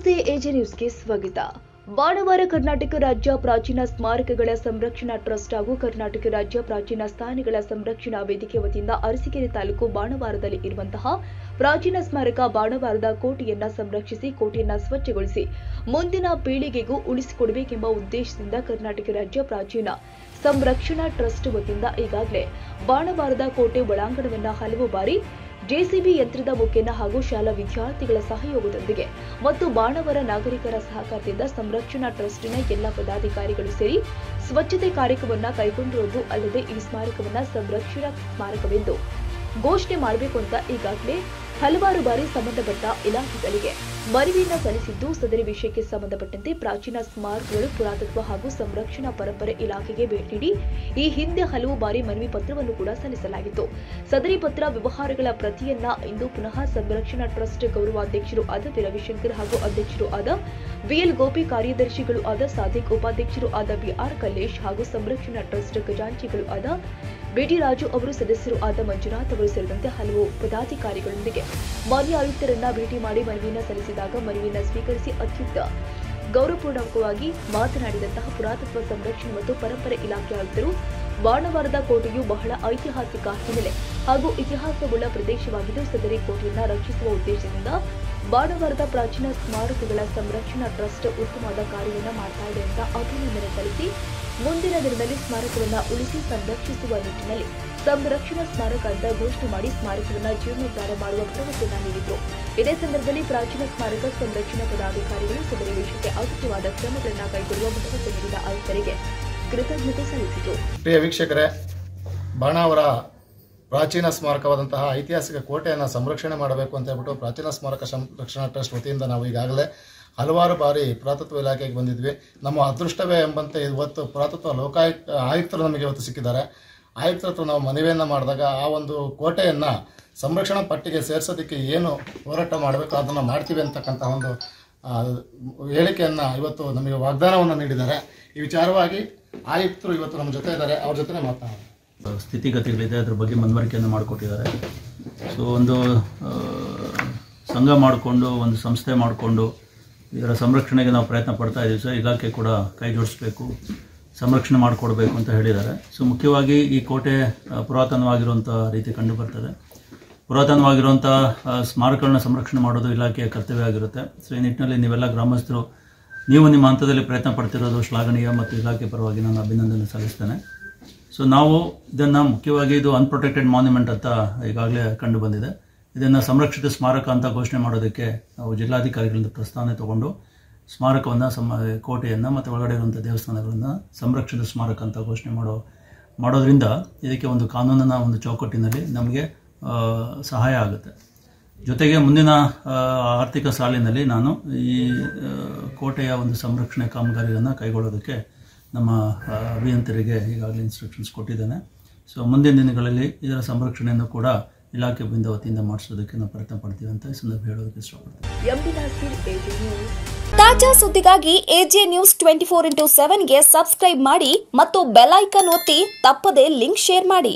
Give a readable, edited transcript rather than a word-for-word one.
ನಮಸ್ತೆ ಎಜೆ ನ್ಯೂಸ್ಗೆ ಸ್ವಾಗತ. ಭಾನುವಾರ ಕರ್ನಾಟಕ ರಾಜ್ಯ ಪ್ರಾಚೀನ ಸ್ಮಾರಕಗಳ ಸಂರಕ್ಷಣಾ ಟ್ರಸ್ಟ್ ಹಾಗೂ ಕರ್ನಾಟಕ ರಾಜ್ಯ ಪ್ರಾಚೀನ ಸ್ಥಾನಗಳ ಸಂರಕ್ಷಣಾ ವೇದಿಕೆ ವತಿಯಿಂದ ಅರಸೀಕೆರೆ ತಾಲೂಕು ಬಾಣವಾರದಲ್ಲಿ ಇರುವಂತಹ ಪ್ರಾಚೀನ ಸ್ಮಾರಕ ಬಾಣವಾರದ ಕೋಟೆಯನ್ನ ಸಂರಕ್ಷಿಸಿ ಕೋಟೆಯನ್ನ ಸ್ವಚ್ಛಗೊಳಿಸಿ ಮುಂದಿನ ಪೀಳಿಗೆಗೂ ಉಳಿಸಿಕೊಡಬೇಕೆಂಬ ಉದ್ದೇಶದಿಂದ ಕರ್ನಾಟಕ ರಾಜ್ಯ ಪ್ರಾಚೀನ ಸಂರಕ್ಷಣಾ ಟ್ರಸ್ಟ್ ವತಿಯಿಂದ ಈಗಾಗಲೇ ಬಾಣವಾರದ ಕೋಟೆ ಒಳಾಂಗಣವನ್ನ ಹಲವು ಬಾರಿ ಜೆಸಿಬಿ ಯಂತ್ರದ ಮುಖೇನ ಹಾಗೂ ಶಾಲಾ ವಿದ್ಯಾರ್ಥಿಗಳ ಸಹಯೋಗದೊಂದಿಗೆ ಮತ್ತು ಬಾಣವರ ನಾಗರಿಕರ ಸಹಕಾರದಿಂದ ಸಂರಕ್ಷಣಾ ಟ್ರಸ್ಟಿನ ಎಲ್ಲ ಪದಾಧಿಕಾರಿಗಳು ಸೇರಿ ಸ್ವಚ್ಛತೆ ಕಾರ್ಯಕ್ರಮವನ್ನು ಕೈಗೊಂಡಿರುವುದು ಅಲ್ಲದೆ ಈ ಸ್ಮಾರಕವನ್ನ ಸಂರಕ್ಷಣಾ ಸ್ಮಾರಕವೆಂದು ಘೋಷಣೆ ಮಾಡಬೇಕು ಅಂತ ಈಗಾಗಲೇ ಹಲವಾರು ಬಾರಿ ಸಂಬಂಧಪಟ್ಟ ಇಲಾಖೆಗಳಿಗೆ ಮನವಿಯನ್ನು ಸಲ್ಲಿಸಿದ್ದು, ಸದರಿ ವಿಷಯಕ್ಕೆ ಸಂಬಂಧಪಟ್ಟಂತೆ ಪ್ರಾಚೀನ ಸ್ಮಾರಕಗಳು, ಪುರಾತತ್ವ ಹಾಗೂ ಸಂರಕ್ಷಣಾ ಪರಂಪರೆ ಇಲಾಖೆಗೆ ಭೇಟಿ ನೀಡಿ ಈ ಹಿಂದೆ ಹಲವು ಬಾರಿ ಮನವಿ ಪತ್ರವನ್ನು ಕೂಡ ಸಲ್ಲಿಸಲಾಗಿತ್ತು. ಸದರಿ ಪತ್ರ ವ್ಯವಹಾರಗಳ ಪ್ರತಿಯನ್ನ ಇಂದು ಪುನಃ ಸಂರಕ್ಷಣಾ ಟ್ರಸ್ಟ್ ಗೌರವಾಧ್ಯಕ್ಷರು ಆದ ವಿ ರವಿಶಂಕರ್ ಹಾಗೂ ಅಧ್ಯಕ್ಷರು ಆದ ವಿಎಲ್ ಗೋಪಿ, ಕಾರ್ಯದರ್ಶಿಗಳು ಆದ ಸಾದಿಕ್, ಉಪಾಧ್ಯಕ್ಷರು ಆದ ಬಿಆರ್ ಕಲ್ಲೇಶ್ ಹಾಗೂ ಸಂರಕ್ಷಣಾ ಟ್ರಸ್ಟ್ ಖಜಾಂಚಿಗಳು ಆದ ಬಿಟಿ ರಾಜು ಅವರು, ಸದಸ್ಯರು ಆದ ಮಂಜುನಾಥ್ ಅವರು ಸೇರಿದಂತೆ ಹಲವು ಪದಾಧಿಕಾರಿಗಳೊಂದಿಗೆ ಮಾನ್ಯ ಆಯುಕ್ತರನ್ನ ಭೇಟಿ ಮಾಡಿ ಮನವಿಯನ್ನು ಸಲ್ಲಿಸಿದಾಗ ಮನವಿಯನ್ನು ಸ್ವೀಕರಿಸಿ ಅತ್ಯಂತ ಗೌರವಪೂರ್ವಕವಾಗಿ ಮಾತನಾಡಿದಂತಹ ಪುರಾತತ್ವ ಸಂರಕ್ಷಣೆ ಮತ್ತು ಪರಂಪರೆ ಇಲಾಖೆ ಆಯುಕ್ತರು, ಬಾಣವಾರದ ಕೋಟೆಯು ಬಹಳ ಐತಿಹಾಸಿಕ ಹಿನ್ನೆಲೆ ಹಾಗೂ ಇತಿಹಾಸವುಳ್ಳ ಪ್ರದೇಶವಾಗಿದ್ದು, ಸದರಿ ಕೋಟೆಯನ್ನು ರಕ್ಷಿಸುವ ಉದ್ದೇಶದಿಂದ ಬಾಣವಾರದ ಪ್ರಾಚೀನ ಸ್ಮಾರಕಗಳ ಸಂರಕ್ಷಣಾ ಟ್ರಸ್ಟ್ ಉತ್ತಮವಾದ ಕಾರ್ಯವನ್ನು ಮಾಡ್ತಾ ಇದೆ ಅಂತ ಅಭಿನಂದನೆ ಸಲ್ಲಿಸಿ ಮುಂದಿನ ದಿನದಲ್ಲಿ ಸ್ಮಾರಕವನ್ನು ಉಳಿಸಿ ಸಂರಕ್ಷಿಸುವ ನಿಟ್ಟಿನಲ್ಲಿ ಸಂರಕ್ಷಣಾ ಸ್ಮಾರಕ ಅಂತ ಘೋಷಣೆ ಮಾಡಿ ಸ್ಮಾರಕವನ್ನು ಜೀರ್ಣೋದ್ಧಾರ ಮಾಡುವ ಭರವಸೆಯನ್ನು ನೀಡಿದರು. ಇದೇ ಸಂದರ್ಭದಲ್ಲಿ ಪ್ರಾಚೀನ ಸ್ಮಾರಕ ಸಂರಕ್ಷಣಾ ಪದಾಧಿಕಾರಿಗಳು ಸದರಿ ವಿಷಯಕ್ಕೆ ಅಗತ್ಯವಾದ ಕ್ರಮಗಳನ್ನು ಕೈಗೊಳ್ಳುವ ಭರವಸೆ ನೀಡಿದ ಆಯುಕ್ತರಿಗೆ ಕೃತಜ್ಞತೆ ಸಲ್ಲಿಸಿದರು. ಪ್ರಿಯ ವೀಕ್ಷಕರೇ, ಬಾಣಾವರ ಪ್ರಾಚೀನ ಸ್ಮಾರಕವಾದಂತಹ ಐತಿಹಾಸಿಕ ಕೋಟೆಯನ್ನು ಸಂರಕ್ಷಣೆ ಮಾಡಬೇಕು ಅಂತ ಹೇಳ್ಬಿಟ್ಟು ಪ್ರಾಚೀನ ಸ್ಮಾರಕ ಸಂರಕ್ಷಣಾ ಟ್ರಸ್ಟ್ ವತಿಯಿಂದ ನಾವು ಈಗಾಗಲೇ ಹಲವಾರು ಬಾರಿ ಪುರಾತತ್ವ ಇಲಾಖೆಗೆ ಬಂದಿದ್ವಿ. ನಮ್ಮ ಅದೃಷ್ಟವೇ ಎಂಬಂತೆ ಇವತ್ತು ಪುರಾತತ್ವ ಆಯುಕ್ತರು ನಮಗೆ ಇವತ್ತು ಸಿಕ್ಕಿದ್ದಾರೆ. ಆಯುಕ್ತರ ಹತ್ರ ನಾವು ಮನವಿಯನ್ನು ಮಾಡಿದಾಗ ಆ ಒಂದು ಕೋಟೆಯನ್ನು ಸಂರಕ್ಷಣಾ ಪಟ್ಟಿಗೆ ಸೇರಿಸೋದಕ್ಕೆ ಏನು ಹೋರಾಟ ಮಾಡಬೇಕು ಅದನ್ನು ಮಾಡ್ತೀವಿ ಅಂತಕ್ಕಂಥ ಒಂದು ಹೇಳಿಕೆಯನ್ನು ಇವತ್ತು ನಮಗೆ ವಾಗ್ದಾನವನ್ನು ನೀಡಿದ್ದಾರೆ. ಈ ವಿಚಾರವಾಗಿ ಆಯುಕ್ತರು ಇವತ್ತು ನಮ್ಮ ಜೊತೆ ಇದ್ದಾರೆ, ಅವ್ರ ಜೊತೆ ಮಾತನಾಡೋಣ. ಸ್ಥಿತಿಗತಿಗಳಿದೆ, ಅದ್ರ ಬಗ್ಗೆ ಮನವರಿಕೆಯನ್ನು ಮಾಡಿಕೊಟ್ಟಿದ್ದಾರೆ. ಸೊ ಒಂದು ಸಂಘ ಮಾಡಿಕೊಂಡು ಒಂದು ಸಂಸ್ಥೆ ಮಾಡಿಕೊಂಡು ಇದರ ಸಂರಕ್ಷಣೆಗೆ ನಾವು ಪ್ರಯತ್ನ ಪಡ್ತಾ ಇದ್ದೀವಿ. ಸರ್, ಇಲಾಖೆ ಕೂಡ ಕೈ ಜೋಡಿಸಬೇಕು, ಸಂರಕ್ಷಣೆ ಮಾಡಿಕೊಡ್ಬೇಕು ಅಂತ ಹೇಳಿದ್ದಾರೆ. ಸೊ ಮುಖ್ಯವಾಗಿ ಈ ಕೋಟೆ ಪುರಾತನವಾಗಿರುವಂಥ ರೀತಿ ಕಂಡು ಬರ್ತದೆ. ಪುರಾತನವಾಗಿರುವಂಥ ಸ್ಮಾರಕಗಳನ್ನ ಸಂರಕ್ಷಣೆ ಮಾಡೋದು ಇಲಾಖೆಯ ಕರ್ತವ್ಯ ಆಗಿರುತ್ತೆ. ಸೊ ಈ ನಿಟ್ಟಿನಲ್ಲಿ ನೀವೆಲ್ಲ ಗ್ರಾಮಸ್ಥರು ನೀವು ನಿಮ್ಮ ಹಂತದಲ್ಲಿ ಪ್ರಯತ್ನ ಪಡ್ತಿರೋದು ಶ್ಲಾಘನೀಯ ಮತ್ತು ಇಲಾಖೆ ಪರವಾಗಿ ನಾನು ಅಭಿನಂದನೆ ಸಲ್ಲಿಸ್ತೇನೆ. ಸೊ ನಾವು ಇದನ್ನು ಮುಖ್ಯವಾಗಿ ಇದು ಅನ್ಪ್ರೊಟೆಕ್ಟೆಡ್ ಮಾನ್ಯುಮೆಂಟ್ ಅಂತ ಈಗಾಗಲೇ ಕಂಡು ಬಂದಿದೆ. ಇದನ್ನು ಸಂರಕ್ಷಿತ ಸ್ಮಾರಕ ಅಂತ ಘೋಷಣೆ ಮಾಡೋದಕ್ಕೆ ನಾವು ಜಿಲ್ಲಾಧಿಕಾರಿಗಳಿಂದ ಪ್ರಸ್ತಾವನೆ ತಗೊಂಡು ಸ್ಮಾರಕವನ್ನು ಕೋಟೆಯನ್ನು ಮತ್ತು ಒಳಗಡೆ ಇರುವಂಥ ದೇವಸ್ಥಾನಗಳನ್ನು ಸಂರಕ್ಷಿತ ಸ್ಮಾರಕ ಅಂತ ಘೋಷಣೆ ಮಾಡೋದ್ರಿಂದ ಇದಕ್ಕೆ ಒಂದು ಕಾನೂನಿನ ಒಂದು ಚೌಕಟ್ಟಿನಲ್ಲಿ ನಮಗೆ ಸಹಾಯ ಆಗುತ್ತೆ. ಜೊತೆಗೆ ಮುಂದಿನ ಆರ್ಥಿಕ ಸಾಲಿನಲ್ಲಿ ನಾನು ಈ ಕೋಟೆಯ ಒಂದು ಸಂರಕ್ಷಣೆ ಕಾಮಗಾರಿಯನ್ನು ಕೈಗೊಳ್ಳೋದಕ್ಕೆ ನಮ್ಮ ಅಭಿಯಂತರಿಗೆ ಈಗಾಗಲೇ ಇನ್ಸ್ಟ್ರಕ್ಷನ್ಸ್ ಕೊಟ್ಟಿದ್ದೇನೆ. ಸೊ ಮುಂದಿನ ದಿನಗಳಲ್ಲಿ ಇದರ ಸಂರಕ್ಷಣೆಯನ್ನು ಕೂಡ ಇಲಾಖೆ ವತಿಯಿಂದ ಮಾಡಿಸೋದಕ್ಕೆ ನಾವು ಪ್ರಯತ್ನ ಪಡ್ತೀವಿ ಅಂತ ಈ ಸಂದರ್ಭ ಹೇಳೋದಕ್ಕೆ ಇಷ್ಟಪಡ್ತೀನಿ. ತಾಜಾ ಸುದ್ದಿಗಾಗಿ ಎಜೆ ನ್ಯೂಸ್ 24x7ಗೆ ಸಬ್ಸ್ಕ್ರೈಬ್ ಮಾಡಿ ಮತ್ತು ಬೆಲ್ ಐಕಾನ್ ಒತ್ತಿ ತಪ್ಪದೇ ಲಿಂಕ್ ಶೇರ್ ಮಾಡಿ.